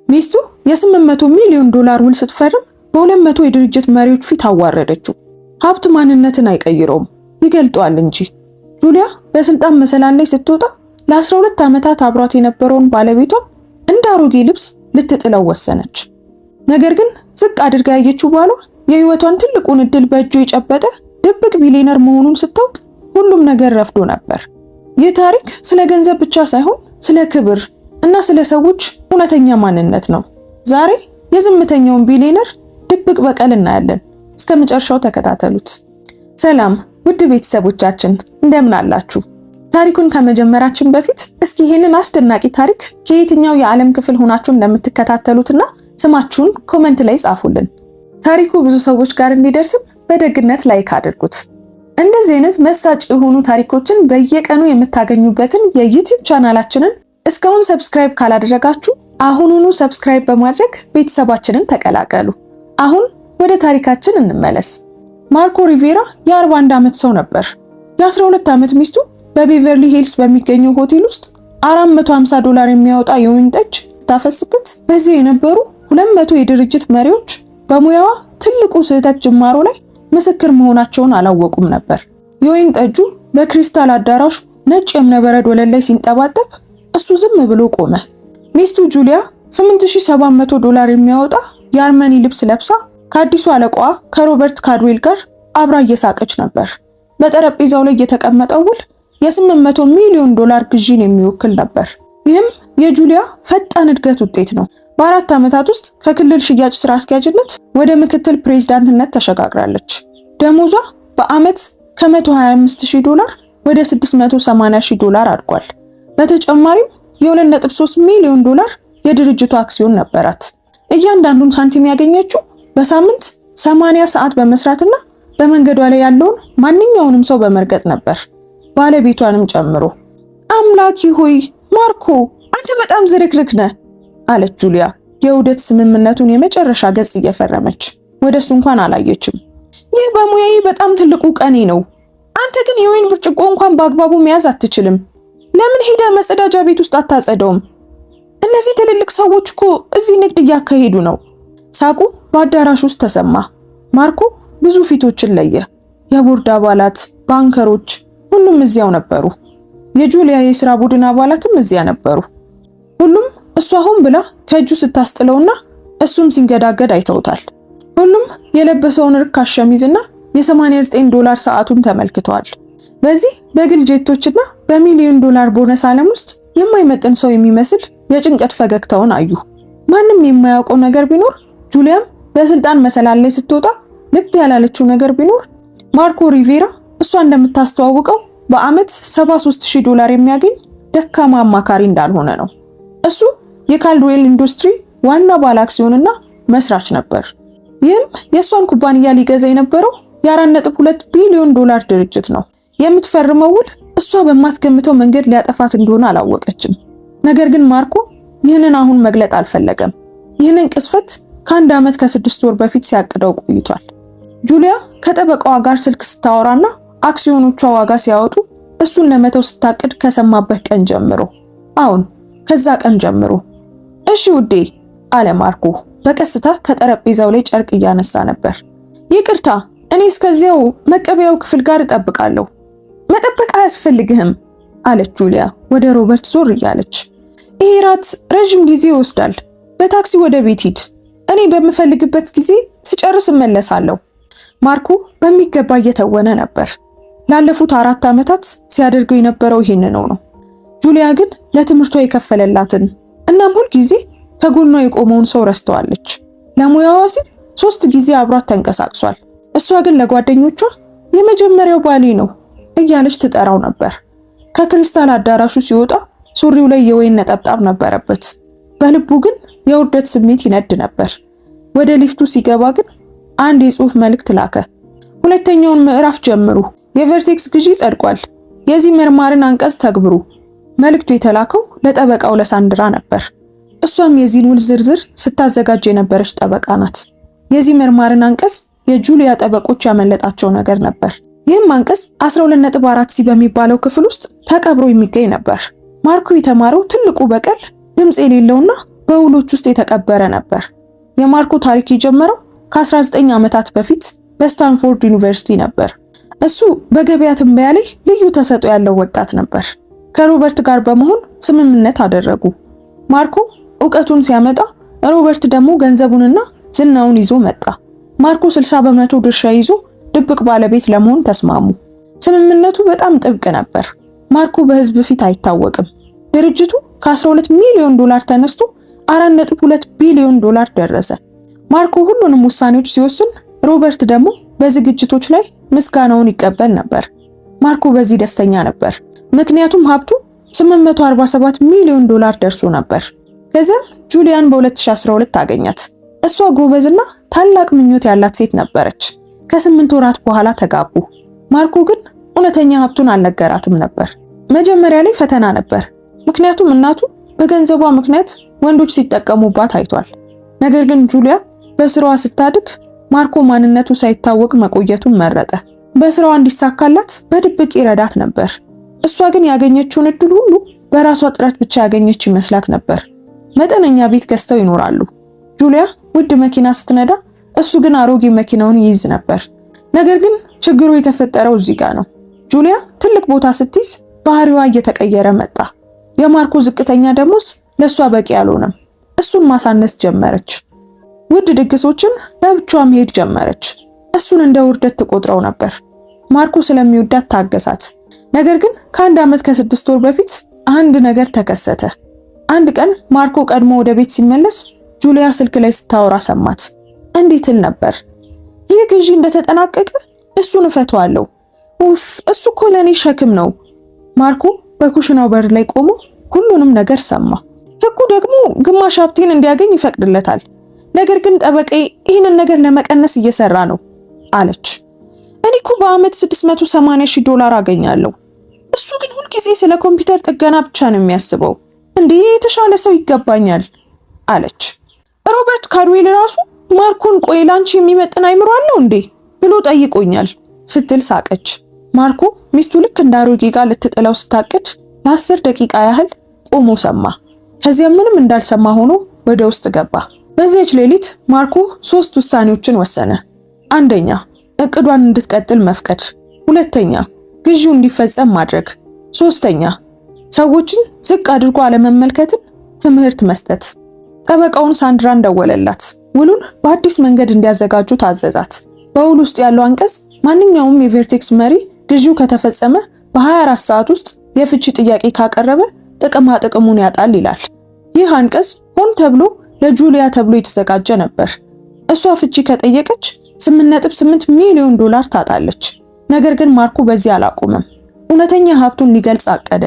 ሚስቱ የ800 ሚሊዮን ዶላር ውል ስትፈርም በ200 የድርጅት መሪዎች ፊት አዋረደችው። ሀብት ማንነትን አይቀይረውም፣ ይገልጠዋል እንጂ። ጁሊያ በስልጣን መሰላል ላይ ስትወጣ ለ12 ዓመታት አብሯት የነበረውን ባለቤቷን እንደ አሮጌ ልብስ ልትጥለው ወሰነች። ነገር ግን ዝቅ አድርጋ ያየችው ባሏ የህይወቷን ትልቁን እድል በእጁ የጨበጠ ድብቅ ቢሊየነር መሆኑን ስታውቅ ሁሉም ነገር ረፍዶ ነበር። ይህ ታሪክ ስለ ገንዘብ ብቻ ሳይሆን ስለ ክብር እና ስለ ሰዎች እውነተኛ ማንነት ነው። ዛሬ የዝምተኛውን ቢሊየነር ድብቅ በቀል እናያለን። እስከ መጨረሻው ተከታተሉት። ሰላም ውድ ቤተሰቦቻችን እንደምን አላችሁ? ታሪኩን ከመጀመራችን በፊት እስኪ ይሄንን አስደናቂ ታሪክ ከየትኛው የዓለም ክፍል ሆናችሁ እንደምትከታተሉትና ስማችሁን ኮሜንት ላይ ጻፉልን። ታሪኩ ብዙ ሰዎች ጋር እንዲደርስም በደግነት ላይክ አድርጉት። እንደዚህ አይነት መሳጭ የሆኑ ታሪኮችን በየቀኑ የምታገኙበትን የዩቲዩብ ቻናላችንን እስካሁን ሰብስክራይብ ካላደረጋችሁ አሁኑኑ ሰብስክራይብ በማድረግ ቤተሰባችንን ተቀላቀሉ። አሁን ወደ ታሪካችን እንመለስ። ማርኮ ሪቬራ የ41 ዓመት ሰው ነበር። የ12 ዓመት ሚስቱ በቤቨርሊ ሂልስ በሚገኘው ሆቴል ውስጥ $450 የሚያወጣ የወይን ጠጅ ታፈስበት። በዚህ የነበሩ 200 የድርጅት መሪዎች በሙያዋ ትልቁ ስህተት ጅማሮ ላይ ምስክር መሆናቸውን አላወቁም ነበር። የወይን ጠጁ በክሪስታል አዳራሹ ነጭ የእብነበረድ ወለል ላይ ሲንጠባጠብ እሱ ዝም ብሎ ቆመ። ሚስቱ ጁሊያ $8700 የሚያወጣ የአርመኒ ልብስ ለብሳ ከአዲሱ አለቃዋ ከሮበርት ካድዌል ጋር አብራ እየሳቀች ነበር። በጠረጴዛው ላይ የተቀመጠው ውል የ800 ሚሊዮን ዶላር ግዢን የሚወክል ነበር። ይህም የጁሊያ ፈጣን እድገት ውጤት ነው። በ4 ዓመታት ውስጥ ከክልል ሽያጭ ስራ አስኪያጅነት ወደ ምክትል ፕሬዝዳንትነት ተሸጋግራለች። ደሞዟ በአመት ከ$125,000 ወደ $680,000 አድጓል። በተጨማሪም የ2.3 ሚሊዮን ዶላር የድርጅቱ አክሲዮን ነበራት። እያንዳንዱን ሳንቲም ያገኘችው በሳምንት 80 ሰዓት በመስራትና በመንገዷ ላይ ያለውን ማንኛውንም ሰው በመርገጥ ነበር፣ ባለቤቷንም ጨምሮ። አምላኪ ሆይ ማርኮ አንተ በጣም ዝርክርክ ነህ አለች ጁሊያ የውህደት ስምምነቱን የመጨረሻ ገጽ እየፈረመች። ወደሱ እንኳን አላየችም። ይህ በሙያዬ በጣም ትልቁ ቀኔ ነው። አንተ ግን የወይን ብርጭቆ እንኳን በአግባቡ መያዝ አትችልም። ለምን ሄደ መጸዳጃ ቤት ውስጥ አታጸደውም? እነዚህ ትልልቅ ሰዎች እኮ እዚህ ንግድ እያካሄዱ ነው። ሳቁ በአዳራሽ ውስጥ ተሰማ። ማርኮ ብዙ ፊቶችን ለየ። የቦርድ አባላት፣ ባንከሮች፣ ሁሉም እዚያው ነበሩ። የጁሊያ የሥራ ቡድን አባላትም እዚያ ነበሩ። ሁሉም እሷ ሆን ብላ ከእጁ ስታስጥለውና እሱም ሲንገዳገድ አይተውታል። ሁሉም የለበሰውን ርካሽ ሸሚዝና የ$89 ሰዓቱን ተመልክተዋል። በዚህ በግል ጄቶችና በሚሊዮን ዶላር ቦነስ ዓለም ውስጥ የማይመጥን ሰው የሚመስል የጭንቀት ፈገግታውን አዩ። ማንም የማያውቀው ነገር ቢኖር ጁሊያም በስልጣን መሰላል ላይ ስትወጣ ልብ ያላለችው ነገር ቢኖር ማርኮ ሪቬራ እሷ እንደምታስተዋውቀው በአመት $73,000 የሚያገኝ ደካማ አማካሪ እንዳልሆነ ነው። እሱ የካልድዌል ኢንዱስትሪ ዋና ባለ አክሲዮንና መስራች ነበር። ይህም የእሷን ኩባንያ ሊገዛ የነበረው የ4.2 ቢሊዮን ዶላር ድርጅት ነው። የምትፈርመው ውል እሷ በማትገምተው መንገድ ሊያጠፋት እንደሆነ አላወቀችም። ነገር ግን ማርኮ ይህንን አሁን መግለጥ አልፈለገም። ይህንን ቅስፈት ከ1 ዓመት ከ6 ወር በፊት ሲያቅደው ቆይቷል። ጁሊያ ከጠበቃዋ ጋር ስልክ ስታወራና አክሲዮኖቿ ዋጋ ሲያወጡ እሱን ለመተው ስታቅድ ከሰማበት ቀን ጀምሮ ከዛ ቀን ጀምሮ እሺ ውዴ አለ ማርኮ በቀስታ ከጠረጴዛው ላይ ጨርቅ እያነሳ ነበር። ይቅርታ እኔ እስከዚያው መቀበያው ክፍል ጋር እጠብቃለሁ። መጠበቅ አያስፈልግህም አለች ጁሊያ ወደ ሮበርት ዞር እያለች። ይሄ ራት ረጅም ጊዜ ይወስዳል። በታክሲ ወደ ቤት ሂድ። እኔ በምፈልግበት ጊዜ ስጨርስ እመለሳለሁ። ማርኮ በሚገባ እየተወነ ነበር። ላለፉት 4 ዓመታት ሲያደርገው የነበረው ይሄንን ነው። ጁሊያ ግን ለትምህርቷ የከፈለላትን እናም ሁል ጊዜ ከጎኗ የቆመውን ሰው ረስተዋለች። ለሙያዋ ሲል 3 ጊዜ አብሯት ተንቀሳቅሷል። እሷ ግን ለጓደኞቿ የመጀመሪያው ባሌ ነው እያለች ትጠራው ነበር። ከክሪስታል አዳራሹ ሲወጣ ሱሪው ላይ የወይን ነጠብጣብ ነበረበት። በልቡ ግን የውርደት ስሜት ይነድ ነበር። ወደ ሊፍቱ ሲገባ ግን አንድ የጽሑፍ መልእክት ላከ። 2ኛውን ምዕራፍ ጀምሩ። የቨርቴክስ ግዢ ጸድቋል። የዚህ መርማርን አንቀጽ ተግብሩ። መልእክቱ የተላከው ለጠበቃው ለሳንድራ ነበር። እሷም የዚህን ውል ዝርዝር ስታዘጋጅ የነበረች ጠበቃ ናት። የዚህ መርማርን አንቀጽ የጁሊያ ጠበቆች ያመለጣቸው ነገር ነበር። ይህም አንቀጽ 12.4 ሲ በሚባለው ክፍል ውስጥ ተቀብሮ የሚገኝ ነበር። ማርኮ የተማረው ትልቁ በቀል ድምጽ የሌለውና በውሎች ውስጥ የተቀበረ ነበር። የማርኮ ታሪክ የጀመረው ከ19 ዓመታት በፊት በስታንፎርድ ዩኒቨርሲቲ ነበር። እሱ በገበያ ትንበያ ላይ ልዩ ተሰጥኦ ያለው ወጣት ነበር። ከሮበርት ጋር በመሆን ስምምነት አደረጉ። ማርኮ ዕውቀቱን ሲያመጣ፣ ሮበርት ደግሞ ገንዘቡንና ዝናውን ይዞ መጣ። ማርኮ 60 በመቶ ድርሻ ይዞ ድብቅ ባለቤት ለመሆን ተስማሙ። ስምምነቱ በጣም ጥብቅ ነበር። ማርኮ በህዝብ ፊት አይታወቅም። ድርጅቱ ከ12 ሚሊዮን ዶላር ተነስቶ 4.2 ቢሊዮን ዶላር ደረሰ። ማርኮ ሁሉንም ውሳኔዎች ሲወስን፣ ሮበርት ደግሞ በዝግጅቶች ላይ ምስጋናውን ይቀበል ነበር። ማርኮ በዚህ ደስተኛ ነበር፣ ምክንያቱም ሀብቱ 847 ሚሊዮን ዶላር ደርሶ ነበር። ከዚያም ጁሊያን በ2012 አገኛት። እሷ ጎበዝና ታላቅ ምኞት ያላት ሴት ነበረች። ከ8 ወራት በኋላ ተጋቡ። ማርኮ ግን እውነተኛ ሀብቱን አልነገራትም ነበር። መጀመሪያ ላይ ፈተና ነበር፣ ምክንያቱም እናቱ በገንዘቧ ምክንያት ወንዶች ሲጠቀሙባት አይቷል። ነገር ግን ጁሊያ በስራዋ ስታድግ ማርኮ ማንነቱ ሳይታወቅ መቆየቱን መረጠ። በስራዋ እንዲሳካላት በድብቅ ይረዳት ነበር። እሷ ግን ያገኘችውን እድል ሁሉ በራሷ ጥረት ብቻ ያገኘች ይመስላት ነበር። መጠነኛ ቤት ገዝተው ይኖራሉ። ጁሊያ ውድ መኪና ስትነዳ፣ እሱ ግን አሮጌ መኪናውን ይይዝ ነበር። ነገር ግን ችግሩ የተፈጠረው እዚህ ጋር ነው። ጁሊያ ትልቅ ቦታ ስትይዝ ባህሪዋ እየተቀየረ መጣ። የማርኮ ዝቅተኛ ደሞዝ ለሷ በቂ አልሆነም። እሱን ማሳነስ ጀመረች። ውድ ድግሶችን ለብቻዋ መሄድ ጀመረች። እሱን እንደ ውርደት ትቆጥረው ነበር። ማርኮ ስለሚወዳት ታገሳት። ነገር ግን ከ1 ዓመት ከ6 ወር በፊት አንድ ነገር ተከሰተ። አንድ ቀን ማርኮ ቀድሞ ወደ ቤት ሲመለስ ጁሊያ ስልክ ላይ ስታወራ ሰማት። እንዲህ ትል ነበር፣ ይህ ግዢ እንደተጠናቀቀ እሱን እፈተዋለሁ። ኡፍ፣ እሱ እኮ ለኔ ሸክም ነው። ማርኮ በኩሽናው በር ላይ ቆሞ ሁሉንም ነገር ሰማ። ህጉ ደግሞ ግማሽ ሀብቴን እንዲያገኝ ይፈቅድለታል። ነገር ግን ጠበቃዬ ይህንን ነገር ለመቀነስ እየሰራ ነው አለች። እኔ እኮ በአመት 680,000 ዶላር አገኛለሁ። እሱ ግን ሁልጊዜ ስለ ኮምፒውተር ጥገና ብቻ ነው የሚያስበው። እንዴ የተሻለ ሰው ይገባኛል አለች። ሮበርት ካድዌል ራሱ ማርኮን ቆይ ላንቺ የሚመጥን አይምሮ አለው እንዴ ብሎ ጠይቆኛል ስትል ሳቀች። ማርኮ ሚስቱ ልክ እንደ አሮጌ ጋር ልትጥለው ስታቅድ ለ10 ደቂቃ ያህል ቆሞ ሰማ። ከዚያ ምንም እንዳልሰማ ሆኖ ወደ ውስጥ ገባ። በዚያች ሌሊት ማርኮ 3 ውሳኔዎችን ወሰነ። አንደኛ፣ እቅዷን እንድትቀጥል መፍቀድ። ሁለተኛ፣ ግዢው እንዲፈጸም ማድረግ። ሶስተኛ፣ ሰዎችን ዝቅ አድርጎ አለመመልከትን ትምህርት መስጠት። ጠበቃውን ሳንድራን ደወለላት። ውሉን በአዲስ መንገድ እንዲያዘጋጁ ታዘዛት። በውል ውስጥ ያለው አንቀጽ ማንኛውም የቨርቴክስ መሪ ግዢው ከተፈጸመ በ24 ሰዓት ውስጥ የፍቺ ጥያቄ ካቀረበ ጥቅማ ጥቅሙን ያጣል ይላል። ይህ አንቀጽ ሆን ተብሎ ለጁሊያ ተብሎ የተዘጋጀ ነበር። እሷ ፍቺ ከጠየቀች 8.8 ሚሊዮን ዶላር ታጣለች። ነገር ግን ማርኮ በዚህ አላቆመም። እውነተኛ ሀብቱን ሊገልጽ አቀደ።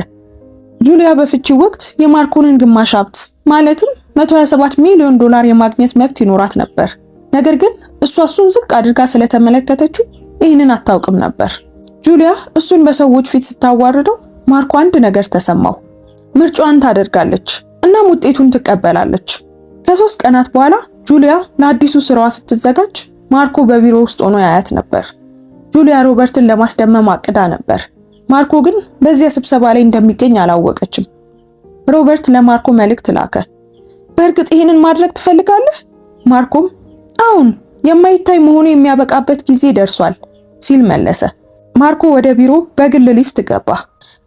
ጁሊያ በፍቺው ወቅት የማርኮንን ግማሽ ሀብት ማለትም 127 ሚሊዮን ዶላር የማግኘት መብት ይኖራት ነበር። ነገር ግን እሱን ዝቅ አድርጋ ስለተመለከተችው ይህንን አታውቅም ነበር። ጁሊያ እሱን በሰዎች ፊት ስታዋርደው ማርኮ አንድ ነገር ተሰማው። ምርጫዋን ታደርጋለች እናም ውጤቱን ትቀበላለች። ከ3 ቀናት በኋላ ጁሊያ ለአዲሱ ስራዋ ስትዘጋጅ ማርኮ በቢሮ ውስጥ ሆኖ ያያት ነበር። ጁሊያ ሮበርትን ለማስደመም አቅዳ ነበር። ማርኮ ግን በዚያ ስብሰባ ላይ እንደሚገኝ አላወቀችም። ሮበርት ለማርኮ መልእክት ላከ። በእርግጥ ይህንን ማድረግ ትፈልጋለህ? ማርኮም አሁን የማይታይ መሆኑ የሚያበቃበት ጊዜ ደርሷል ሲል መለሰ። ማርኮ ወደ ቢሮ በግል ሊፍት ገባ።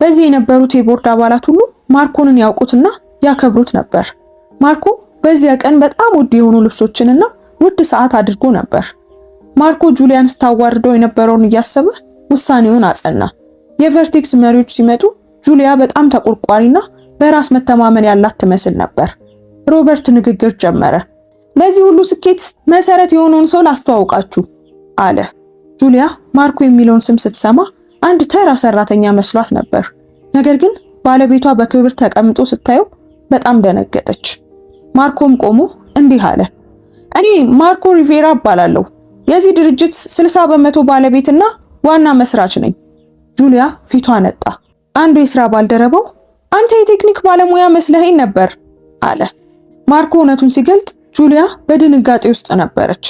በዚህ የነበሩት የቦርድ አባላት ሁሉ ማርኮንን ያውቁትና ያከብሩት ነበር። ማርኮ በዚያ ቀን በጣም ውድ የሆኑ ልብሶችንና ውድ ሰዓት አድርጎ ነበር። ማርኮ ጁሊያን ስታዋርደው የነበረውን እያሰበ ውሳኔውን አጸና። የቨርቴክስ መሪዎች ሲመጡ ጁሊያ በጣም ተቆርቋሪና በራስ መተማመን ያላት ትመስል ነበር። ሮበርት ንግግር ጀመረ። ለዚህ ሁሉ ስኬት መሰረት የሆነውን ሰው ላስተዋውቃችሁ አለ። ጁሊያ ማርኮ የሚለውን ስም ስትሰማ አንድ ተራ ሰራተኛ መስሏት ነበር። ነገር ግን ባለቤቷ በክብር ተቀምጦ ስታየው በጣም ደነገጠች። ማርኮም ቆሞ እንዲህ አለ፣ እኔ ማርኮ ሪቬራ እባላለሁ። የዚህ ድርጅት 60 በመቶ ባለቤትና ዋና መስራች ነኝ። ጁሊያ ፊቷ ነጣ። አንዱ የሥራ ባልደረባው አንተ የቴክኒክ ባለሙያ መስለኸኝ ነበር አለ። ማርኮ እውነቱን ሲገልጥ ጁሊያ በድንጋጤ ውስጥ ነበረች።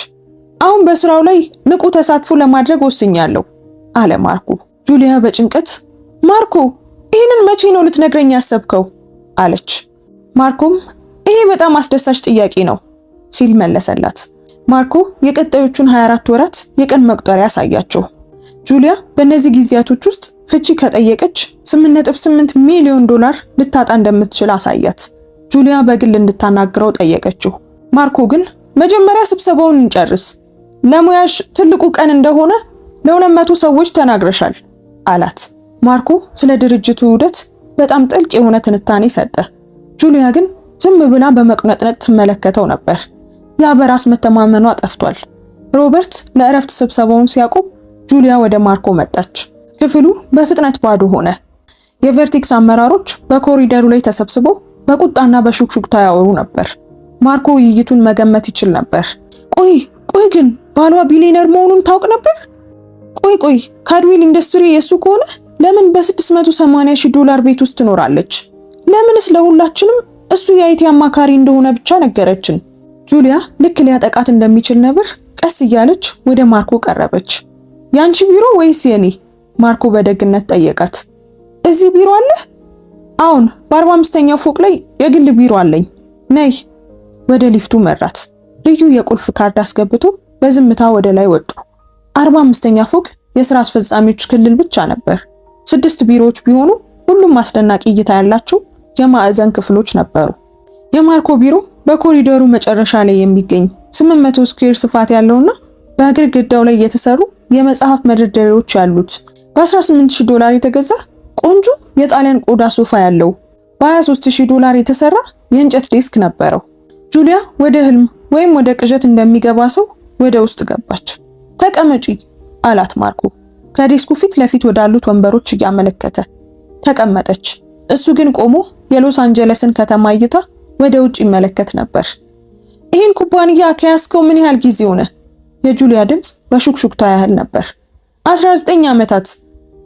አሁን በስራው ላይ ንቁ ተሳትፎ ለማድረግ ወስኛለሁ አለ ማርኮ። ጁሊያ በጭንቀት ማርኮ ይህንን መቼ ነው ልትነግረኝ ያሰብከው አለች። ማርኮም ይሄ በጣም አስደሳች ጥያቄ ነው ሲል መለሰላት። ማርኮ የቀጣዮቹን 24 ወራት የቀን መቁጠሪያ ያሳያቸው። ጁሊያ በእነዚህ ጊዜያቶች ውስጥ ፍቺ ከጠየቀች 8.8 ሚሊዮን ዶላር ልታጣ እንደምትችል አሳያት። ጁሊያ በግል እንድታናግረው ጠየቀችው። ማርኮ ግን መጀመሪያ ስብሰባውን እንጨርስ፣ ለሙያሽ ትልቁ ቀን እንደሆነ ለ200 ሰዎች ተናግረሻል አላት። ማርኮ ስለ ድርጅቱ ውህደት በጣም ጥልቅ የሆነ ትንታኔ ሰጠ። ጁሊያ ግን ዝም ብላ በመቅነጥነጥ ትመለከተው ነበር። ያ በራስ መተማመኗ ጠፍቷል። ሮበርት ለእረፍት ስብሰባውን ሲያቆም ጁሊያ ወደ ማርኮ መጣች። ክፍሉ በፍጥነት ባዶ ሆነ። የቨርቲክስ አመራሮች በኮሪደሩ ላይ ተሰብስበው በቁጣና በሹክሹክታ ያወሩ ነበር። ማርኮ ውይይቱን መገመት ይችል ነበር። ቆይ ግን ባሏ ቢሊየነር መሆኑን ታውቅ ነበር? ቆይ ካድዌል ኢንዱስትሪ የሱ ከሆነ ለምን በ680,000 ዶላር ቤት ውስጥ ትኖራለች? ለምንስ ለሁላችንም እሱ የአይቲ አማካሪ እንደሆነ ብቻ ነገረችን? ጁሊያ ልክ ሊያጠቃት እንደሚችል ነበር ቀስ እያለች ወደ ማርኮ ቀረበች። ያንቺ ቢሮ ወይስ የኔ? ማርኮ በደግነት ጠየቃት። እዚህ ቢሮ አለ? አሁን በ45ኛው ፎቅ ላይ የግል ቢሮ አለኝ። ነይ። ወደ ሊፍቱ መራት። ልዩ የቁልፍ ካርድ አስገብቶ በዝምታ ወደ ላይ ወጡ። 45ኛ ፎቅ የሥራ አስፈጻሚዎች ክልል ብቻ ነበር። 6 ቢሮዎች ቢሆኑ ሁሉም አስደናቂ እይታ ያላቸው የማዕዘን ክፍሎች ነበሩ። የማርኮ ቢሮ በኮሪደሩ መጨረሻ ላይ የሚገኝ 800 ስኩዌር ስፋት ያለውና በግድግዳው ላይ የተሰሩ የመጽሐፍ መደርደሪያዎች ያሉት በ18000 ዶላር የተገዛ ቆንጆ የጣሊያን ቆዳ ሶፋ ያለው በ23000 ዶላር የተሰራ የእንጨት ዴስክ ነበረው። ጁሊያ ወደ ህልም ወይም ወደ ቅዠት እንደሚገባ ሰው ወደ ውስጥ ገባች። ተቀመጪ አላት ማርኮ ከዴስኩ ፊት ለፊት ወዳሉት ወንበሮች እያመለከተ። ተቀመጠች። እሱ ግን ቆሞ የሎስ አንጀለስን ከተማ እይታ ወደ ውጭ ይመለከት ነበር። ይህን ኩባንያ ከያዝከው ምን ያህል ጊዜ ሆነ? የጁሊያ ድምጽ በሹክሹክታ ያህል ነበር። 19 ዓመታት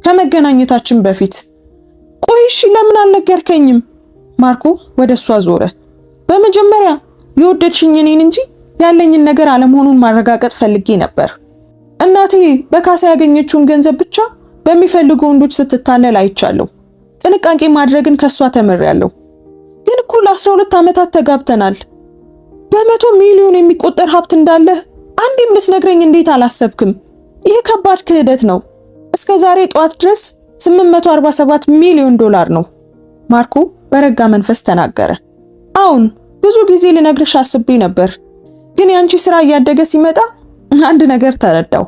ከመገናኘታችን በፊት። ቆይሽ ለምን አልነገርከኝም? ማርኮ ወደሷ ዞረ። በመጀመሪያ የወደድሽኝ እኔን እንጂ ያለኝን ነገር አለመሆኑን ማረጋገጥ ፈልጌ ነበር። እናቴ በካሳ ያገኘችውን ገንዘብ ብቻ በሚፈልጉ ወንዶች ስትታለል አይቻለሁ። ጥንቃቄ ማድረግን ከሷ ተምሬያለሁ። ግን እኮ ለ12 ዓመታት ተጋብተናል። በመቶ ሚሊዮን የሚቆጠር ሀብት እንዳለ አንዴም ልትነግረኝ እንዴት አላሰብክም? ይህ ከባድ ክህደት ነው። እስከ ዛሬ ጠዋት ድረስ 847 ሚሊዮን ዶላር ነው። ማርኮ በረጋ መንፈስ ተናገረ። አሁን ብዙ ጊዜ ልነግርሽ አስቤ ነበር፣ ግን ያንቺ ስራ እያደገ ሲመጣ አንድ ነገር ተረዳው።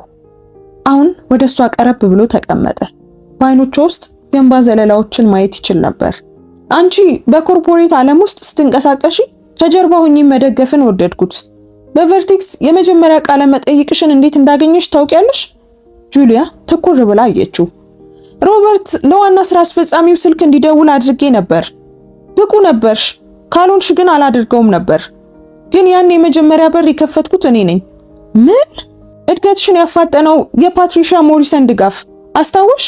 አሁን ወደሷ ቀረብ ብሎ ተቀመጠ። በአይኖቿ ውስጥ የእንባ ዘለላዎችን ማየት ይችል ነበር። አንቺ በኮርፖሬት ዓለም ውስጥ ስትንቀሳቀሺ ከጀርባ ሆኜ መደገፍን ወደድኩት። በቨርቲክስ የመጀመሪያ ቃለ መጠይቅሽን እንዴት እንዳገኘሽ ታውቂያለሽ? ጁሊያ ትኩር ብላ አየችው። ሮበርት ለዋና ስራ አስፈጻሚው ስልክ እንዲደውል አድርጌ ነበር። ብቁ ነበርሽ፣ ካልሆንሽ ግን አላደርገውም ነበር። ግን ያን የመጀመሪያ በር የከፈትኩት እኔ ነኝ። ምን? እድገትሽን ያፋጠነው የፓትሪሻ ሞሪሰን ድጋፍ አስታውሽ?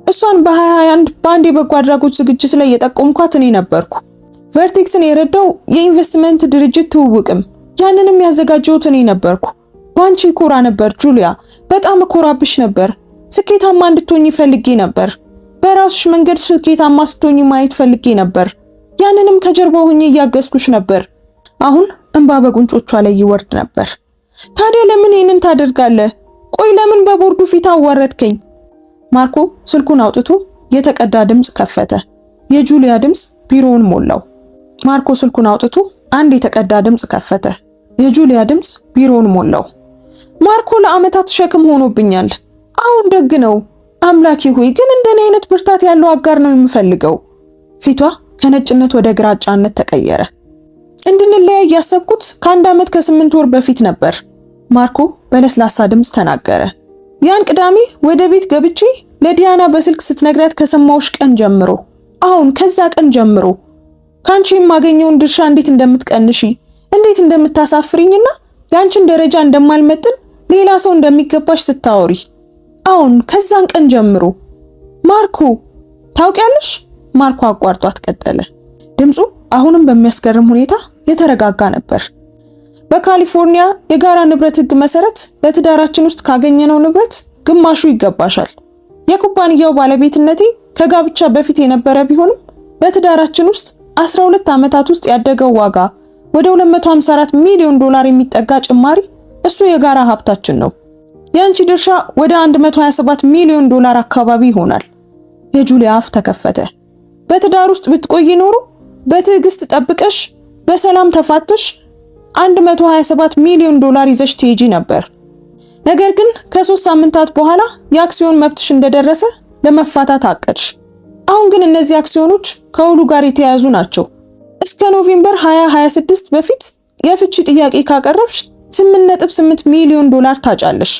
እሷን በ2021 በአንድ የበጎ አድራጎት ዝግጅት ላይ የጠቆምኳት እኔ ነበርኩ። ቨርቲክስን የረዳው የኢንቨስትመንት ድርጅት ትውውቅም ያንንም ያዘጋጀሁት እኔ ነበርኩ። ባንቺ ኮራ ነበር ጁሊያ፣ በጣም ኮራብሽ ነበር። ስኬታማ እንድትሆኚ ፈልጌ ነበር። በራስሽ መንገድ ስኬታማ ስትሆኚ ማየት ፈልጌ ነበር። ያንንም ከጀርባ ሆኜ እያገዝኩሽ ነበር። አሁን እንባ በጉንጮቿ ላይ ይወርድ ነበር። ታዲያ ለምን ይሄንን ታደርጋለህ? ቆይ ለምን በቦርዱ ፊት አዋረድከኝ? ማርኮ ስልኩን አውጥቶ የተቀዳ ድምጽ ከፈተ። የጁሊያ ድምጽ ቢሮውን ሞላው። ማርኮ ስልኩን አውጥቶ አንድ የተቀዳ ድምጽ ከፈተ። የጁሊያ ድምጽ ቢሮውን ሞላው። ማርኮ ለአመታት ሸክም ሆኖብኛል። አሁን ደግ ነው። አምላኬ ሆይ ግን እንደኔ አይነት ብርታት ያለው አጋር ነው የምፈልገው። ፊቷ ከነጭነት ወደ ግራጫነት ተቀየረ። እንድንለያይ ያሰብኩት ከ1 ዓመት ከ8 ወር በፊት ነበር። ማርኮ በለስላሳ ድምጽ ተናገረ። ያን ቅዳሜ ወደ ቤት ገብቼ ለዲያና በስልክ ስትነግራት ከሰማውሽ ቀን ጀምሮ፣ አሁን ከዛ ቀን ጀምሮ ካንቺ የማገኘውን ድርሻ እንዴት እንደምትቀንሺ፣ እንዴት እንደምታሳፍሪኝና ያንቺን ደረጃ እንደማልመጥን ሌላ ሰው እንደሚገባሽ ስታወሪ፣ አሁን ከዛን ቀን ጀምሮ ማርኮ ታውቂያለሽ? ማርኮ አቋርጧት ቀጠለ። ድምጹ አሁንም በሚያስገርም ሁኔታ የተረጋጋ ነበር። በካሊፎርኒያ የጋራ ንብረት ሕግ መሰረት በትዳራችን ውስጥ ካገኘነው ንብረት ግማሹ ይገባሻል። የኩባንያው ባለቤትነቴ ከጋብቻ በፊት የነበረ ቢሆንም በትዳራችን ውስጥ 12 ዓመታት ውስጥ ያደገው ዋጋ ወደ 254 ሚሊዮን ዶላር የሚጠጋ ጭማሪ እሱ የጋራ ሀብታችን ነው። የአንቺ ድርሻ ወደ 127 ሚሊዮን ዶላር አካባቢ ይሆናል። የጁሊያ አፍ ተከፈተ። በትዳር ውስጥ ብትቆይ ኖሮ በትዕግስት ጠብቀሽ በሰላም ተፋተሽ 127 ሚሊዮን ዶላር ይዘሽ ትሄጂ ነበር። ነገር ግን ከ3 ሳምንታት በኋላ የአክሲዮን መብትሽ እንደደረሰ ለመፋታት አቀድሽ። አሁን ግን እነዚህ አክሲዮኖች ከውሉ ጋር የተያያዙ ናቸው። እስከ ኖቬምበር 2026 በፊት የፍቺ ጥያቄ ካቀረብሽ 8.8 ሚሊዮን ዶላር ታጫለሽ።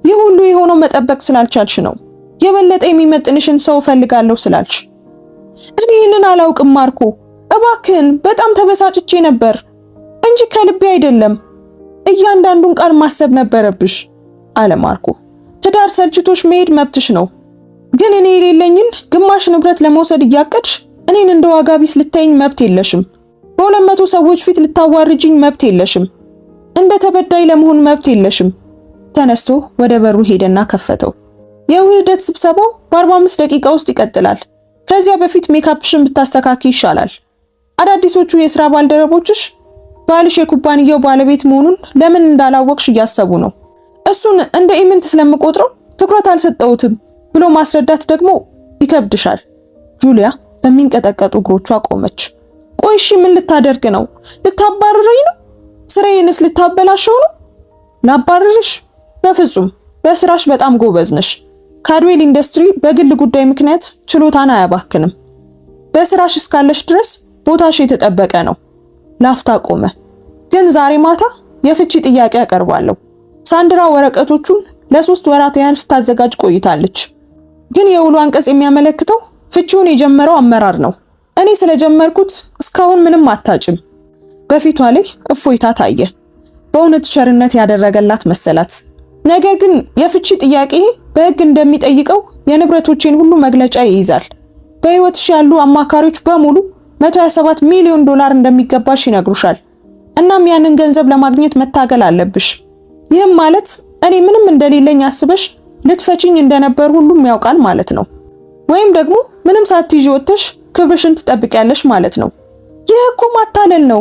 ይህ ሁሉ የሆነው መጠበቅ ስላልቻልሽ ነው። የበለጠ የሚመጥንሽን ሰው ፈልጋለሁ ስላልሽ። እኔ ይህንን አላውቅም ማርኮ፣ እባክህን። በጣም ተበሳጭቼ ነበር እንጂ ከልቤ አይደለም። እያንዳንዱን ቃል ማሰብ ነበረብሽ አለ ማርኮ። ትዳር ሰልችቶሽ መሄድ መብትሽ ነው፣ ግን እኔ የሌለኝን ግማሽ ንብረት ለመውሰድ እያቀድሽ እኔን እንደ ዋጋ ቢስ ልታይኝ መብት የለሽም። በ200 ሰዎች ፊት ልታዋርጅኝ መብት የለሽም። እንደ ተበዳይ ለመሆን መብት የለሽም። ተነስቶ ወደ በሩ ሄደና ከፈተው። የውህደት ስብሰባው በ45 ደቂቃ ውስጥ ይቀጥላል። ከዚያ በፊት ሜካፕሽን ብታስተካኪ ይሻላል። አዳዲሶቹ የሥራ ባልደረቦችሽ ባልሽ የኩባንያው ባለቤት መሆኑን ለምን እንዳላወቅሽ እያሰቡ ነው። እሱን እንደ ኢምንት ስለምቆጥረው ትኩረት አልሰጠውትም ብሎ ማስረዳት ደግሞ ይከብድሻል። ጁሊያ በሚንቀጠቀጡ እግሮቿ ቆመች። ቆይ እሺ ምን ልታደርግ ነው? ልታባርረኝ ነው? ስራዬንስ ልታበላሸው ነው? ላባርርሽ? በፍጹም። በስራሽ በጣም ጎበዝ ነሽ። ካድዌል ኢንዱስትሪ በግል ጉዳይ ምክንያት ችሎታን አያባክንም። በስራሽ እስካለሽ ድረስ ቦታሽ የተጠበቀ ነው። ላፍታ ቆመ። ግን ዛሬ ማታ የፍቺ ጥያቄ አቀርባለሁ። ሳንድራ ወረቀቶቹን ለ3 ወራት ያህል ስታዘጋጅ ቆይታለች። ግን የውሉ አንቀጽ የሚያመለክተው ፍቺውን የጀመረው አመራር ነው። እኔ ስለጀመርኩት እስካሁን ምንም አታጭም። በፊቷ ላይ እፎይታ ታየ። በእውነት ቸርነት ያደረገላት መሰላት። ነገር ግን የፍቺ ጥያቄ በሕግ እንደሚጠይቀው የንብረቶቼን ሁሉ መግለጫ ይይዛል። በህይወትሽ ያሉ አማካሪዎች በሙሉ 127 ሚሊዮን ዶላር እንደሚገባሽ ይነግሩሻል። እናም ያንን ገንዘብ ለማግኘት መታገል አለብሽ። ይህም ማለት እኔ ምንም እንደሌለኝ አስበሽ ልትፈቺኝ እንደነበር ሁሉም ያውቃል ማለት ነው። ወይም ደግሞ ምንም ሳትይዥ ወጥተሽ ክብርሽን ትጠብቂያለሽ ማለት ነው። ይህ እኮ ማታለል ነው።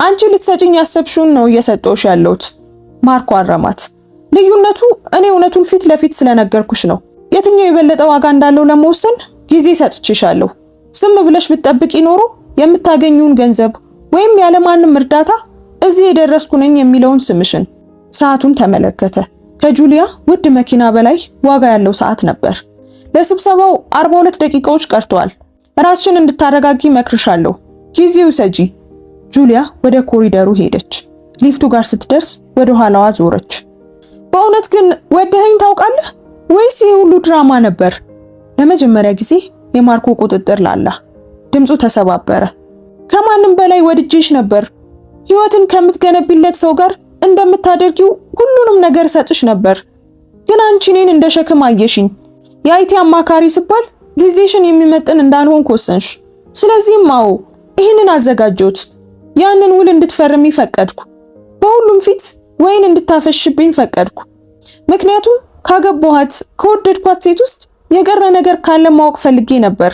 አንቺ ልትሰጪኝ ያሰብሽውን ነው እየሰጠሁሽ ያለሁት። ማርኮ አረማት። ልዩነቱ እኔ እውነቱን ፊት ለፊት ስለነገርኩሽ ነው። የትኛው የበለጠ ዋጋ እንዳለው ለመወሰን ጊዜ ሰጥቼሻለሁ። ዝም ብለሽ ብትጠብቂ ኖሮ የምታገኙን ገንዘብ ወይም ያለማንም እርዳታ እዚህ የደረስኩ ነኝ የሚለውን ስምሽን። ሰዓቱን ተመለከተ። ከጁሊያ ውድ መኪና በላይ ዋጋ ያለው ሰዓት ነበር። ለስብሰባው 42 ደቂቃዎች ቀርተዋል። ራስሽን እንድታረጋጊ መክርሻለሁ። ጊዜው ሰጂ። ጁሊያ ወደ ኮሪደሩ ሄደች። ሊፍቱ ጋር ስትደርስ ወደ ኋላዋ ዞረች። በእውነት ግን ወደኸኝ ታውቃለህ ወይስ ይሄ ሁሉ ድራማ ነበር? ለመጀመሪያ ጊዜ የማርኮ ቁጥጥር ላላ። ድምፁ ተሰባበረ። ከማንም በላይ ወድጄሽ ነበር። ህይወትን ከምትገነቢለት ሰው ጋር እንደምታደርጊው ሁሉንም ነገር ሰጥሽ ነበር። ግን አንቺ እኔን እንደ ሸክም አየሽኝ። የአይቲ አማካሪ ስባል ጊዜሽን የሚመጥን እንዳልሆን ወሰንሽ። ስለዚህም አዎ ይህንን አዘጋጀሁት። ያንን ውል እንድትፈርሚ ፈቀድኩ። በሁሉም ፊት ወይን እንድታፈሽብኝ ፈቀድኩ። ምክንያቱም ካገባኋት ከወደድኳት ሴት ውስጥ የቀረ ነገር ካለ ማወቅ ፈልጌ ነበር።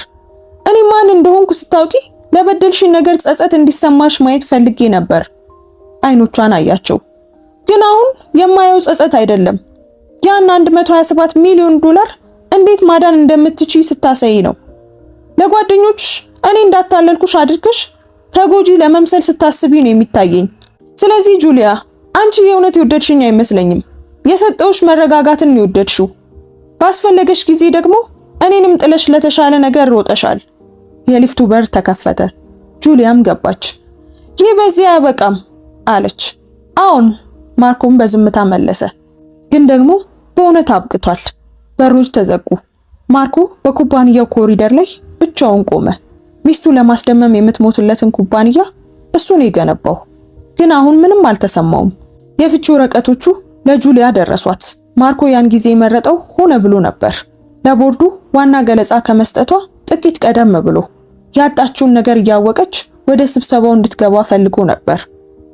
እኔ ማን እንደሆንኩ ስታውቂ ለበደልሽኝ ነገር ጸጸት እንዲሰማሽ ማየት ፈልጌ ነበር። አይኖቿን አያቸው። ግን አሁን የማየው ጸጸት አይደለም። ያን 127 ሚሊዮን ዶላር እንዴት ማዳን እንደምትችይ ስታሳይ ነው። ለጓደኞችሽ እኔ እንዳታለልኩሽ አድርገሽ ተጎጂ ለመምሰል ስታስቢ ነው የሚታየኝ። ስለዚህ ጁሊያ አንቺ የእውነት የወደድሽኝ አይመስለኝም። የሰጠውሽ መረጋጋትን የወደድሽው። ባስፈለገሽ ጊዜ ደግሞ እኔንም ጥለሽ ለተሻለ ነገር ሮጠሻል። የሊፍቱ በር ተከፈተ። ጁሊያም ገባች። ይህ በዚህ አያበቃም አለች። አሁን ማርኮም በዝምታ መለሰ። ግን ደግሞ በእውነት አብቅቷል። በሮች ተዘጉ። ማርኮ በኩባንያው ኮሪደር ላይ ብቻውን ቆመ። ሚስቱ ለማስደመም የምትሞትለትን ኩባንያ እሱ ነው የገነባው። ግን አሁን ምንም አልተሰማውም። የፍቺ ወረቀቶቹ ለጁሊያ ደረሷት። ማርኮ ያን ጊዜ የመረጠው ሆነ ብሎ ነበር። ለቦርዱ ዋና ገለጻ ከመስጠቷ ጥቂት ቀደም ብሎ ያጣችውን ነገር እያወቀች ወደ ስብሰባው እንድትገባ ፈልጎ ነበር።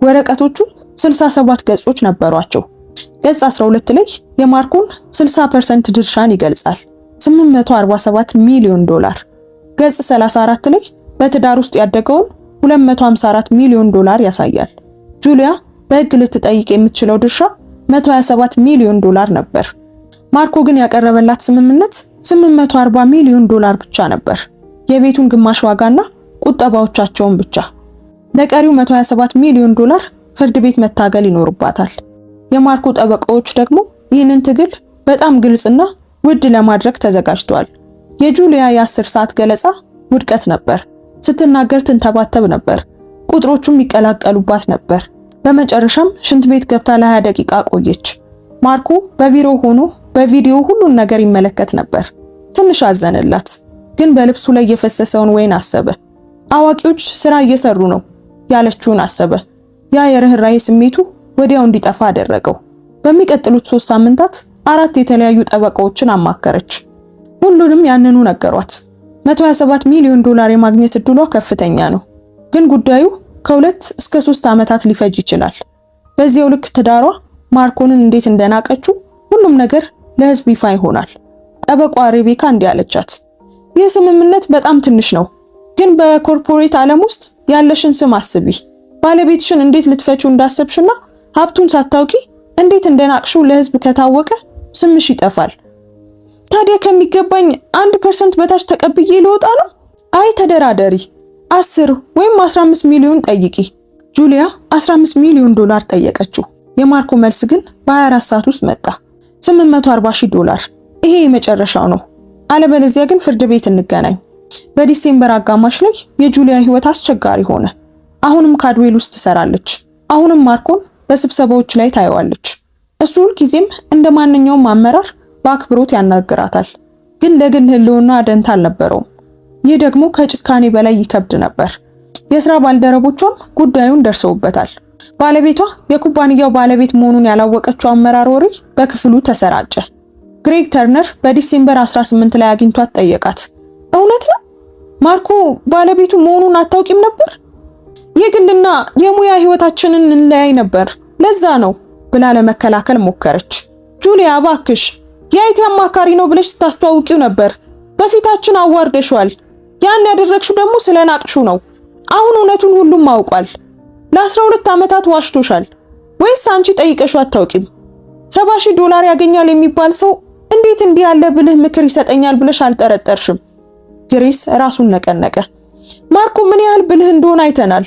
ወረቀቶቹ 67 ገጾች ነበሯቸው። ገጽ 12 ላይ የማርኮን 60% ድርሻን ይገልጻል፣ 847 ሚሊዮን ዶላር። ገጽ 34 ላይ በትዳር ውስጥ ያደገውን 254 ሚሊዮን ዶላር ያሳያል። ጁሊያ በሕግ ልትጠይቅ የምትችለው ድርሻ 127 ሚሊዮን ዶላር ነበር። ማርኮ ግን ያቀረበላት ስምምነት 840 ሚሊዮን ዶላር ብቻ ነበር። የቤቱን ግማሽ ዋጋና ቁጠባዎቻቸውን ብቻ። ለቀሪው 127 ሚሊዮን ዶላር ፍርድ ቤት መታገል ይኖርባታል። የማርኮ ጠበቃዎች ደግሞ ይህንን ትግል በጣም ግልጽና ውድ ለማድረግ ተዘጋጅተዋል። የጁሊያ የ10 ሰዓት ገለጻ ውድቀት ነበር። ስትናገር ትንተባተብ ነበር። ቁጥሮቹም ይቀላቀሉባት ነበር። በመጨረሻም ሽንት ቤት ገብታ ለ20 ደቂቃ ቆየች። ማርኮ በቢሮ ሆኖ በቪዲዮ ሁሉን ነገር ይመለከት ነበር። ትንሽ አዘነላት፣ ግን በልብሱ ላይ የፈሰሰውን ወይን አሰበ። አዋቂዎች ስራ እየሰሩ ነው ያለችውን አሰበ። ያ የርህራሄ ስሜቱ ወዲያው እንዲጠፋ አደረገው። በሚቀጥሉት 3 ሳምንታት 4 የተለያዩ ጠበቃዎችን አማከረች። ሁሉንም ያንኑ ነገሯት። 127 ሚሊዮን ዶላር የማግኘት እድሏ ከፍተኛ ነው፣ ግን ጉዳዩ ከ2 እስከ 3 ዓመታት ሊፈጅ ይችላል። በዚያው ልክ ትዳሯ ማርኮንን እንዴት እንደናቀችው ሁሉም ነገር ለህዝብ ይፋ ይሆናል። ጠበቋ ሬቤካ እንዲህ አለቻት፣ ይህ ስምምነት በጣም ትንሽ ነው፣ ግን በኮርፖሬት ዓለም ውስጥ ያለሽን ስም አስቢ። ባለቤትሽን እንዴት ልትፈቺው እንዳሰብሽና ሀብቱን ሳታውቂ እንዴት እንደናቅሽው ለህዝብ ከታወቀ ስምሽ ይጠፋል። ታዲያ ከሚገባኝ 1% በታች ተቀብዬ ልወጣ ነው? አይ ተደራደሪ፣ 10 ወይም 15 ሚሊዮን ጠይቂ። ጁሊያ 15 ሚሊዮን ዶላር ጠየቀችው። የማርኮ መልስ ግን በ24 ሰዓት ውስጥ መጣ። 840,000 ዶላር። ይሄ የመጨረሻው ነው፣ አለበለዚያ ግን ፍርድ ቤት እንገናኝ። በዲሴምበር አጋማሽ ላይ የጁሊያ ህይወት አስቸጋሪ ሆነ። አሁንም ካድዌል ውስጥ ትሰራለች። አሁንም ማርኮን በስብሰባዎች ላይ ታየዋለች። እሱ ሁልጊዜም እንደ ማንኛውም አመራር በአክብሮት ያናግራታል፣ ግን ለግል ህልውና ደንታ አልነበረውም። ይህ ደግሞ ከጭካኔ በላይ ይከብድ ነበር። የሥራ ባልደረቦቿም ጉዳዩን ደርሰውበታል። ባለቤቷ የኩባንያው ባለቤት መሆኑን ያላወቀችው አመራር ወሬ በክፍሉ ተሰራጨ። ግሬግ ተርነር በዲሴምበር 18 ላይ አግኝቷት ጠየቃት። እውነት ነው? ማርኮ ባለቤቱ መሆኑን አታውቂም ነበር? የግልና የሙያ ህይወታችንን እንለያይ ነበር፣ ለዛ ነው ብላ ለመከላከል ሞከረች። ጁሊያ እባክሽ፣ የአይቲ አማካሪ ነው ብለሽ ታስተዋውቂው ነበር። በፊታችን አዋርደሽዋል። ያን ያደረግሽው ደግሞ ስለናቅሽው ነው። አሁን እውነቱን ሁሉም አውቋል። ለ12 ዓመታት ዋሽቶሻል። ወይስ አንቺ ጠይቀሽው አታውቂም? 70,000 ዶላር ያገኛል የሚባል ሰው እንዴት እንዲህ ያለ ብልህ ምክር ይሰጠኛል ብለሽ አልጠረጠርሽም? ግሬስ ራሱን ነቀነቀ። ማርኮ ምን ያህል ብልህ እንደሆነ አይተናል።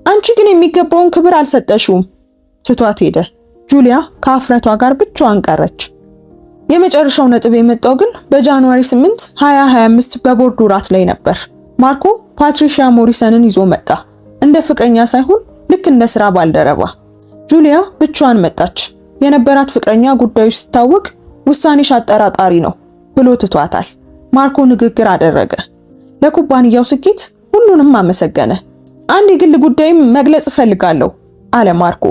አንቺ ግን የሚገባውን ክብር አልሰጠሽውም። ትቷት ሄደ። ጁሊያ ከአፍረቷ ጋር ብቻዋን ቀረች። የመጨረሻው ነጥብ የመጣው ግን በጃንዋሪ 8 2025 በቦርዱ ራት ላይ ነበር። ማርኮ ፓትሪሺያ ሞሪሰንን ይዞ መጣ፣ እንደ ፍቅረኛ ሳይሆን ልክ እንደ ስራ ባልደረባ። ጁሊያ ብቻዋን መጣች። የነበራት ፍቅረኛ ጉዳዩ ሲታወቅ ውሳኔሽ አጠራጣሪ ነው ብሎ ትቷታል። ማርኮ ንግግር አደረገ። ለኩባንያው ስኬት ሁሉንም አመሰገነ። አንድ የግል ጉዳይም መግለጽ እፈልጋለሁ አለ ማርኮ።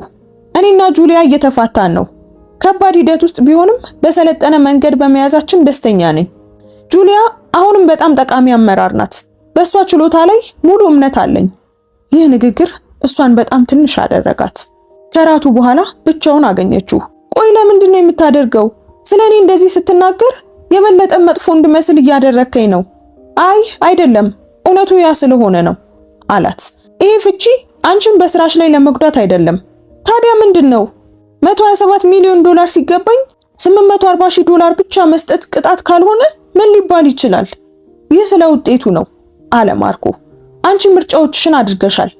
እኔና ጁሊያ እየተፋታን ነው። ከባድ ሂደት ውስጥ ቢሆንም በሰለጠነ መንገድ በመያዛችን ደስተኛ ነኝ። ጁሊያ አሁንም በጣም ጠቃሚ አመራር ናት። በእሷ ችሎታ ላይ ሙሉ እምነት አለኝ። ይህ ንግግር እሷን በጣም ትንሽ አደረጋት። ከራቱ በኋላ ብቻውን አገኘችው። ቆይ ለምንድን ነው የምታደርገው? ስለኔ እንደዚህ ስትናገር የበለጠ መጥፎ እንድመስል እያደረከኝ ነው። አይ አይደለም፣ እውነቱ ያ ስለሆነ ነው አላት። ይሄ ፍቺ አንቺን በስራሽ ላይ ለመጉዳት አይደለም። ታዲያ ምንድነው? 127 ሚሊዮን ዶላር ሲገባኝ 840,000 ዶላር ብቻ መስጠት ቅጣት ካልሆነ ምን ሊባል ይችላል? ይህ ስለ ውጤቱ ነው አለ ማርኮ። አንቺ ምርጫዎችሽን አድርገሻል።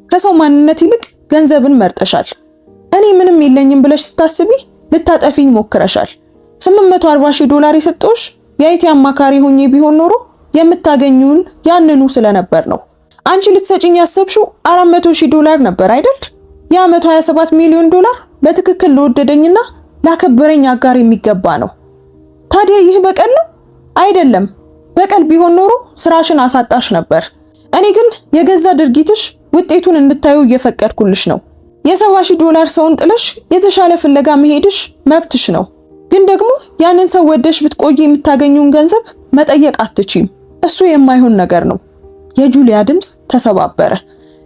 ከሰው ማንነት ይልቅ ገንዘብን መርጠሻል። እኔ ምንም የለኝም ብለሽ ስታስቢ ልታጠፊኝ ሞክረሻል። 840,000 ዶላር የሰጠውሽ የአይቲ አማካሪ ሆኜ ቢሆን ኖሮ የምታገኙን ያንኑ ስለነበር ነው። አንቺ ልትሰጪኝ ያሰብሽው 400,000 ዶላር ነበር አይደል? ያ 127 ሚሊዮን ዶላር በትክክል ለወደደኝና ላከበረኝ አጋር የሚገባ ነው። ታዲያ ይህ በቀል ነው? አይደለም። በቀል ቢሆን ኖሮ ስራሽን አሳጣሽ ነበር። እኔ ግን የገዛ ድርጊትሽ ውጤቱን እንድታዩ እየፈቀድኩልሽ ነው። የ70,000 ዶላር ሰውን ጥለሽ የተሻለ ፍለጋ መሄድሽ መብትሽ ነው። ግን ደግሞ ያንን ሰው ወደሽ ብትቆይ የምታገኙን ገንዘብ መጠየቅ አትችይም። እሱ የማይሆን ነገር ነው። የጁሊያ ድምጽ ተሰባበረ።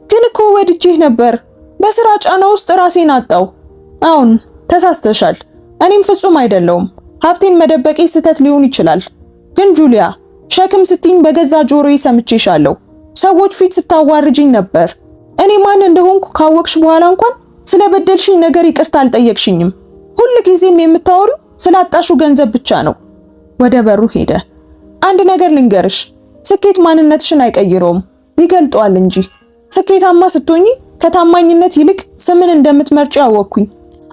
ግን እኮ ወድጄህ ነበር። በስራ ጫና ውስጥ ራሴን አጣው። አሁን ተሳስተሻል። እኔም ፍጹም አይደለሁም። ሀብቴን መደበቄ ስህተት ሊሆን ይችላል። ግን ጁሊያ ሸክም ስትይኝ በገዛ ጆሮዬ ሰምቼሻለሁ። ሰዎች ፊት ስታዋርጅኝ ነበር። እኔ ማን እንደሆንኩ ካወቅሽ በኋላ እንኳን ስለበደልሽኝ ነገር ይቅርታ አልጠየቅሽኝም። ሁል ጊዜም የምታወሪው ስላጣሹ ገንዘብ ብቻ ነው። ወደ በሩ ሄደ። አንድ ነገር ልንገርሽ፣ ስኬት ማንነትሽን አይቀይረውም፣ ይገልጧል እንጂ። ስኬታማ ስትሆኚ ከታማኝነት ይልቅ ስምን እንደምትመርጪ አወቅኩኝ።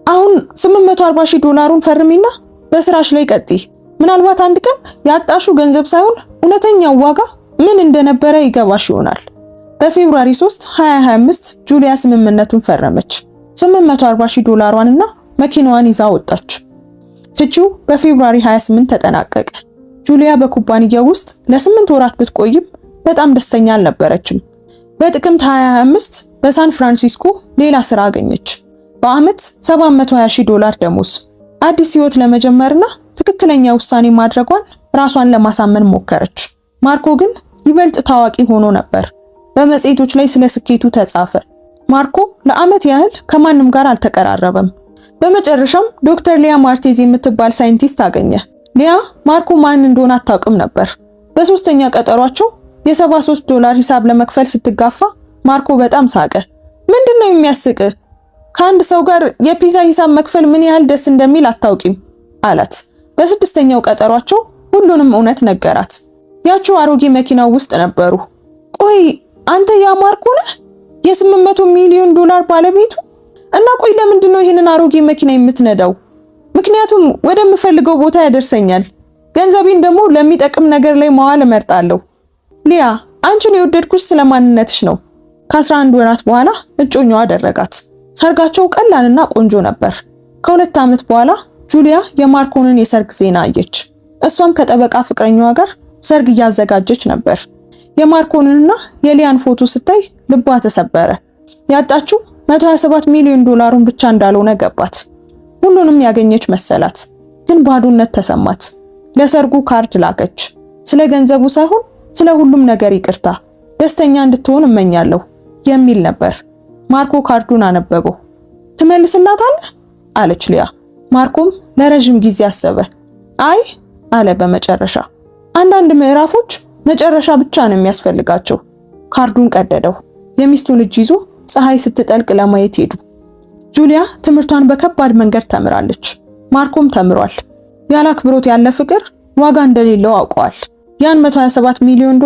አሁን $840,000 ፈርሚና በስራሽ ላይ ቀጥይ። ምናልባት አንድ ቀን ያጣሹ ገንዘብ ሳይሆን እውነተኛው ዋጋ ምን እንደነበረ ይገባሽ ይሆናል። በፌብሩዋሪ 3 2025 ጁሊያ ስምምነቱን ፈረመች። $840,000ና መኪናዋን ይዛ ወጣች። ፍቺው በፌብሩዋሪ 28 ተጠናቀቀ። ጁሊያ በኩባንያው ውስጥ ለ8 ወራት ብትቆይም በጣም ደስተኛ አልነበረችም። በጥቅምት 2025 በሳን ፍራንሲስኮ ሌላ ስራ አገኘች። በአመት $720,000 ደሞዝ። አዲስ ህይወት ለመጀመርና ትክክለኛ ውሳኔ ማድረጓን ራሷን ለማሳመን ሞከረች። ማርኮ ግን ይበልጥ ታዋቂ ሆኖ ነበር። በመጽሔቶች ላይ ስለ ስኬቱ ተጻፈ። ማርኮ ለአመት ያህል ከማንም ጋር አልተቀራረበም። በመጨረሻም ዶክተር ሊያ ማርቴዝ የምትባል ሳይንቲስት አገኘ። ሊያ ማርኮ ማን እንደሆነ አታውቅም ነበር። በሶስተኛ ቀጠሯቸው $73 ሂሳብ ለመክፈል ስትጋፋ ማርኮ በጣም ሳቀ። ምንድነው የሚያስቅ? ከአንድ ሰው ጋር የፒዛ ሂሳብ መክፈል ምን ያህል ደስ እንደሚል አታውቂም አላት። በስድስተኛው ቀጠሯቸው ሁሉንም እውነት ነገራት። ያቸው አሮጌ መኪናው ውስጥ ነበሩ። ቆይ አንተ ያ ማርኮ ነህ? የ$800 ሚሊዮን ባለቤቱ? እና ቆይ ለምንድን ነው ይሄንን አሮጌ መኪና የምትነዳው? ምክንያቱም ወደምፈልገው ቦታ ያደርሰኛል። ገንዘቤን ደግሞ ለሚጠቅም ነገር ላይ ማዋል እመርጣለሁ። ሊያ አንቺን የወደድኩሽ ስለማንነትሽ ነው። ከ11 ወራት በኋላ እጮኛዋ አደረጋት። ሰርጋቸው ቀላልና ቆንጆ ነበር። ከ2 ዓመት በኋላ ጁሊያ የማርኮንን የሰርግ ዜና አየች። እሷም ከጠበቃ ፍቅረኛዋ ጋር ሰርግ እያዘጋጀች ነበር። የማርኮንንና የሊያን ፎቶ ስታይ ልቧ ተሰበረ። ያጣችው $127 ሚሊዮን ብቻ እንዳልሆነ ገባት። ሁሉንም ያገኘች መሰላት፣ ግን ባዶነት ተሰማት። ለሰርጉ ካርድ ላከች። ስለ ገንዘቡ ሳይሆን ስለ ሁሉም ነገር ይቅርታ፣ ደስተኛ እንድትሆን እመኛለሁ የሚል ነበር። ማርኮ ካርዱን አነበበው። ትመልስላታለህ አለች ሊያ። ማርኮም ለረጅም ጊዜ አሰበ። አይ አለ በመጨረሻ። አንዳንድ ምዕራፎች መጨረሻ ብቻ ነው የሚያስፈልጋቸው። ካርዱን ቀደደው። የሚስቱን እጅ ይዞ ፀሐይ ስትጠልቅ ለማየት ሄዱ። ጁሊያ ትምህርቷን በከባድ መንገድ ተምራለች። ማርኮም ተምሯል። ያለ አክብሮት ያለ ፍቅር ዋጋ እንደሌለው አውቀዋል። ያን $127 ሚሊዮን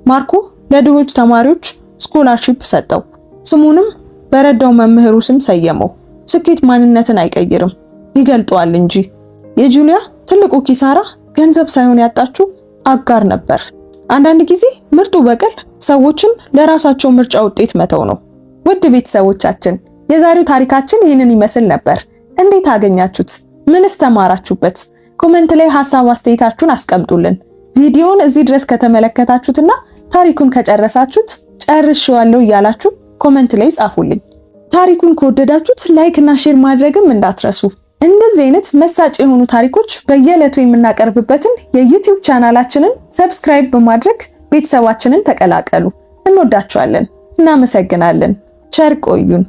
ማርኮ ለድሆች ተማሪዎች ስኮላርሺፕ ሰጠው። ስሙንም በረዳው መምህሩ ስም ሰየመው። ስኬት ማንነትን አይቀይርም፣ ይገልጧል እንጂ። የጁሊያ ትልቁ ኪሳራ ገንዘብ ሳይሆን ያጣችው አጋር ነበር። አንዳንድ ጊዜ ምርጡ በቀል ሰዎችን ለራሳቸው ምርጫ ውጤት መተው ነው። ውድ ቤተሰቦቻችን የዛሬው ታሪካችን ይህንን ይመስል ነበር። እንዴት አገኛችሁት? ምንስ ተማራችሁበት? ኮሜንት ላይ ሐሳብ አስተያየታችሁን አስቀምጡልን። ቪዲዮውን እዚህ ድረስ ከተመለከታችሁትና ታሪኩን ከጨረሳችሁት ጨርሼዋለሁ እያላችሁ ኮሜንት ላይ ጻፉልኝ። ታሪኩን ከወደዳችሁት ላይክ እና ሼር ማድረግም እንዳትረሱ። እንደዚህ አይነት መሳጭ የሆኑ ታሪኮች በየዕለቱ የምናቀርብበትን የዩቲዩብ ቻናላችንን ሰብስክራይብ በማድረግ ቤተሰባችንን ተቀላቀሉ። እንወዳችኋለን። እናመሰግናለን። ቸር ቆዩን።